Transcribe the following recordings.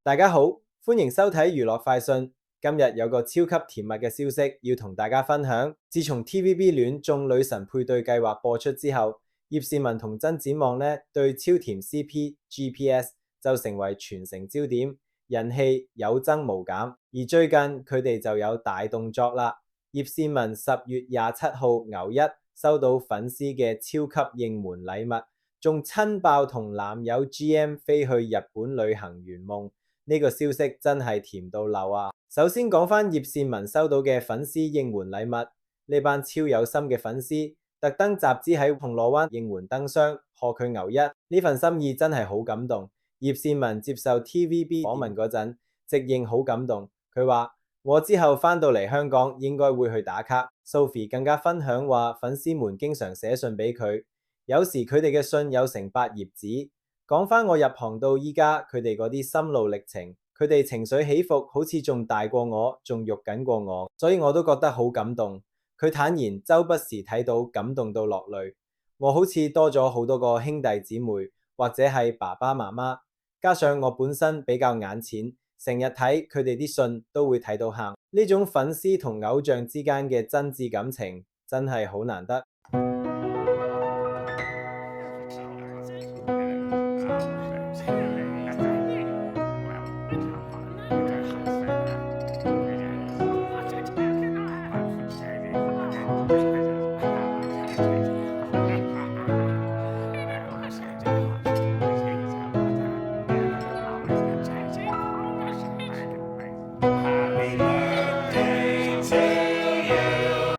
大家好，歡迎收睇娛樂快訊。今日有個超級甜蜜嘅消息要同大家分享。自從 TVB 戀綜女神配對計劃播出之後，葉倩文同曾展望呢對超甜 CP GPS 就成為全城焦點，人氣有增無減。而最近佢哋就有大動作啦。葉倩文10月27號牛一收到粉絲嘅超級應援禮物，仲親爆同男友 GM 飛去日本旅行圓夢。呢個消息真係甜到漏啊！首先講返葉倩文收到嘅粉絲應援禮物，呢班超有心嘅粉絲特登集資喺銅鑼灣應援燈箱賀佢牛一，呢份心意真係好感動。葉倩文接受 TVB 訪問嗰陣，直認好感動。佢話：我之後返到嚟香港應該會去打卡。Sophie 更加分享話，粉絲們經常寫信俾佢，有時佢哋嘅信有成8頁紙。講返我入行到依家，佢哋嗰啲心路歷程，佢哋情緒起伏好似仲大過我，仲肉緊過我，所以我都覺得好感動。佢坦言周不時睇到感動到落淚，我好似多咗好多個兄弟姊妹，或者係爸爸媽媽，加上我本身比較眼淺，成日睇佢哋啲信都會睇到喊。呢種粉絲同偶像之間嘅真摯感情真係好難得。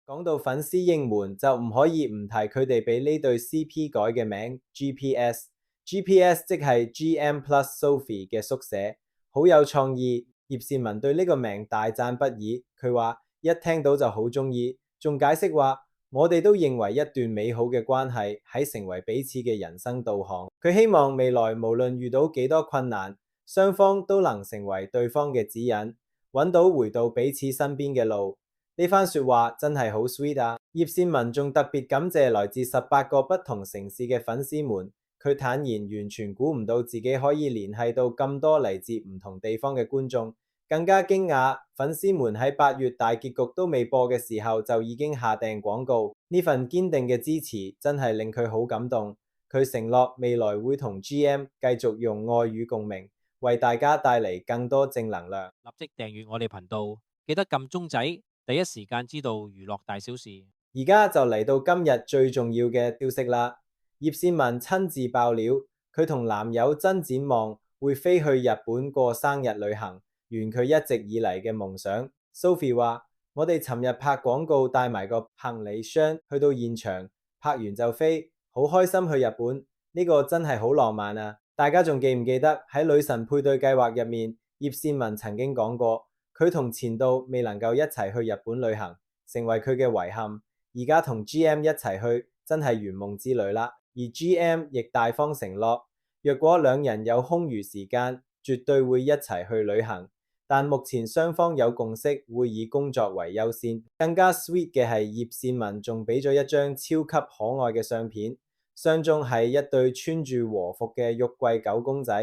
講到粉絲應援，就唔可以唔提佢哋俾呢對 CP 改嘅名 GPS。GPS 即係 GM Plus Sophie 嘅縮寫，好有創意。葉倩文對呢個名大讚不已，佢話一聽到就好中意，仲解釋話我哋都認為一段美好嘅關係喺成為彼此嘅人生導航。佢希望未來無論遇到幾多困難，雙方都能成為對方嘅指引，揾到回到彼此身邊嘅路。呢番說話真係好 sweet 啊！葉倩文仲特別感謝來自18個不同城市嘅粉絲們，佢坦言完全估唔到自己可以聯繫到咁多嚟自唔同地方嘅觀眾，更加驚訝粉絲們喺8月大結局都未播嘅時候就已經下訂廣告。呢份堅定嘅支持真係令佢好感動。佢承諾未來會同 GM 繼續用愛與共鳴，為大家帶嚟更多正能量。立即訂閱我哋頻道，記得撳鐘仔，第一時間知道娛樂大小事。而家就嚟到今日最重要嘅消息啦！葉倩文親自爆料，佢同男友曾展望會飛去日本過生日旅行，圓佢一直以嚟嘅夢想。Sophie 話：我哋尋日拍廣告帶埋個行李箱去到現場，拍完就飛，好開心去日本。呢個真係好浪漫啊！大家仲記唔記得喺女神配對計劃入面，葉倩文曾經講過，佢同前度未能夠一齊去日本旅行，成為佢嘅遺憾。而家同 GM 一齊去，真係圓夢之旅啦。而 GM 亦大方承諾，若果兩人有空餘時間，絕對會一齊去旅行。但目前雙方有共識，會以工作為優先。更加 sweet 嘅係葉倩文仲俾咗一張超級可愛嘅相片，相中係一對穿住和服嘅玉桂狗公仔，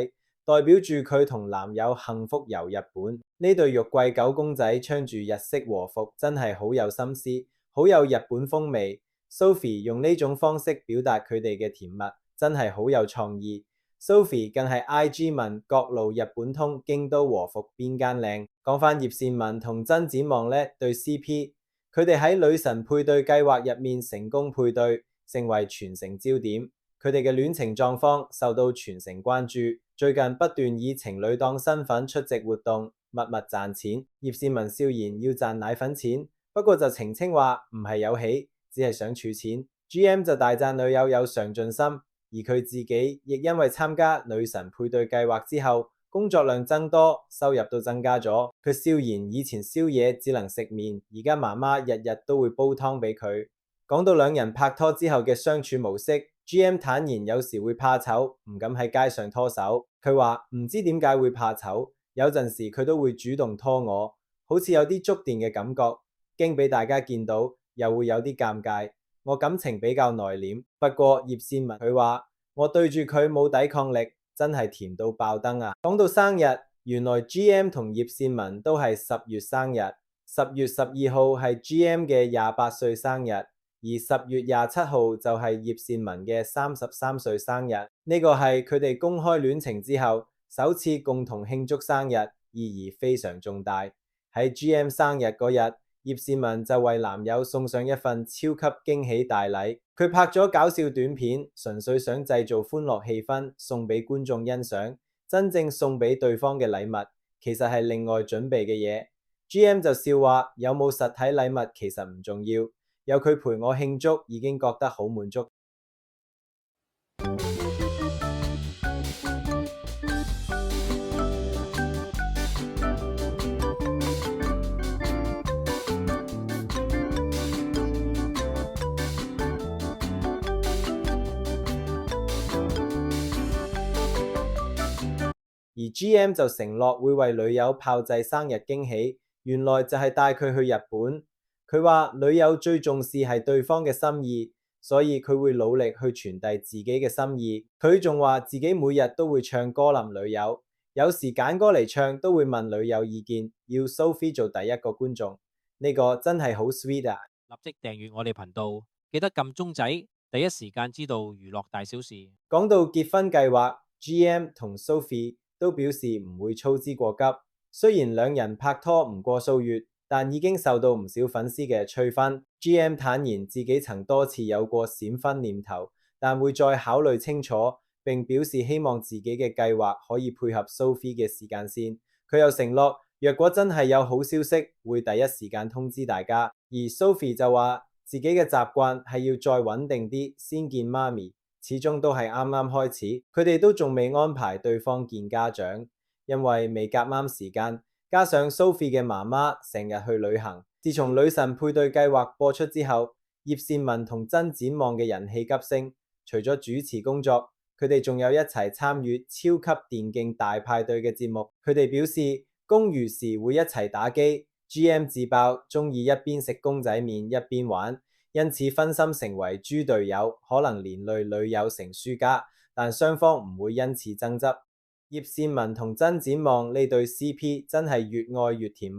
代表住佢同男友幸福遊日本。呢對玉桂狗公仔穿住日式和服，真係好有心思，好有日本風味。Sophie 用呢種方式表達佢哋嘅甜蜜，真係好有創意。Sophie 更係 IG 問各路日本通京都和服邊間靚。講返葉倩文同曾展望呢對 CP， 佢哋喺女神配對計劃入面成功配對，成為全城焦點。佢哋嘅戀情狀況受到全城關注，最近不斷以情侶檔身份出席活動，默默賺錢。葉倩文笑言要賺奶粉錢，不過就澄清話唔係有喜，只係想儲錢。GM 就大讚女友有上進心，而佢自己亦因為參加女神配對計劃之後，工作量增多，收入都增加咗。佢笑言以前宵夜只能食麵，而家媽媽日日都會煲湯俾佢。講到兩人拍拖之後嘅相處模式， GM 坦言有時會怕醜，唔敢喺街上拖手。佢話唔知點解會怕醜，有陣時佢都會主動拖我，好似有啲觸電嘅感覺，驚俾大家見到又會有啲尷尬。我感情比較內斂，不過葉倩文佢話我對住佢冇抵抗力，真係甜到爆燈啊！講到生日，原來 GM 同葉倩文都係10月生日，10月12號係 GM 嘅28歲生日，而10月27號就係葉倩文嘅33歲生日。呢個係佢哋公開戀情之後首次共同慶祝生日，意義非常重大。喺 GM 生日嗰日，葉倩文就為男友送上一份超級驚喜大禮。佢拍咗搞笑短片，純粹想製造歡樂氣氛，送俾觀眾欣賞。真正送俾對方嘅禮物，其實係另外準備嘅嘢。GM 就笑話，有冇實體禮物其實唔重要，有佢陪我慶祝已經覺得好滿足。而 GM 就承諾會為女友炮製生日驚喜，原來就係帶佢去日本。佢話女友最重視係對方嘅心意，所以佢會努力去傳遞自己嘅心意。佢仲話自己每日都會唱歌淋女友，有時揀歌嚟唱都會問女友意見，要 Sophie 做第一個觀眾。呢個真係好 sweet 啊！立即訂閱我哋頻道，記得撳鐘仔，第一時間知道娛樂大小事。講到結婚計劃， GM 同 Sophie 都表示唔會操之過急。雖然兩人拍拖唔過數月，但已經受到唔少粉絲嘅催婚。GM 坦言自己曾多次有過閃婚念頭，但會再考慮清楚，並表示希望自己嘅計劃可以配合 Sophie 嘅時間線。佢又承諾，若果真係有好消息，會第一時間通知大家。而 Sophie 就話自己嘅習慣係要再穩定啲先見媽咪。始終都係啱啱開始，佢哋都仲未安排對方見家長，因為未夾啱時間。加上 Sophie 嘅媽媽成日去旅行。自從女神配對計劃播出之後，葉倩文同曾展望嘅人氣急升。除咗主持工作，佢哋仲有一齊參與超級電競大派對嘅節目。佢哋表示公餘時會一齊打機。GM 自爆中意一邊食公仔麵一邊玩，因此分心成為豬隊友，可能連累女友成輸家，但雙方唔會因此爭執。葉倩文同曾展望呢對 CP 真係越愛越甜蜜，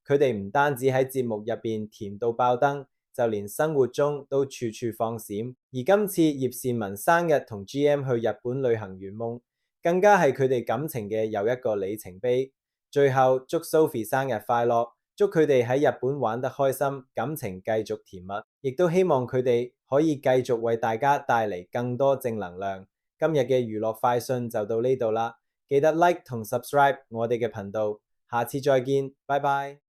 佢哋唔單止喺節目入邊甜到爆燈，就連生活中都處處放閃。而今次葉倩文生日同 GM 去日本旅行圓夢，更加係佢哋感情嘅又一個里程碑。最後祝 Sophie 生日快樂，祝佢哋喺日本玩得開心，感情繼續甜蜜，亦都希望佢哋可以繼續為大家帶嚟更多正能量。今日嘅娛樂快訊就到呢度啦，記得 like 同 subscribe 我哋嘅頻道，下次再見，拜拜。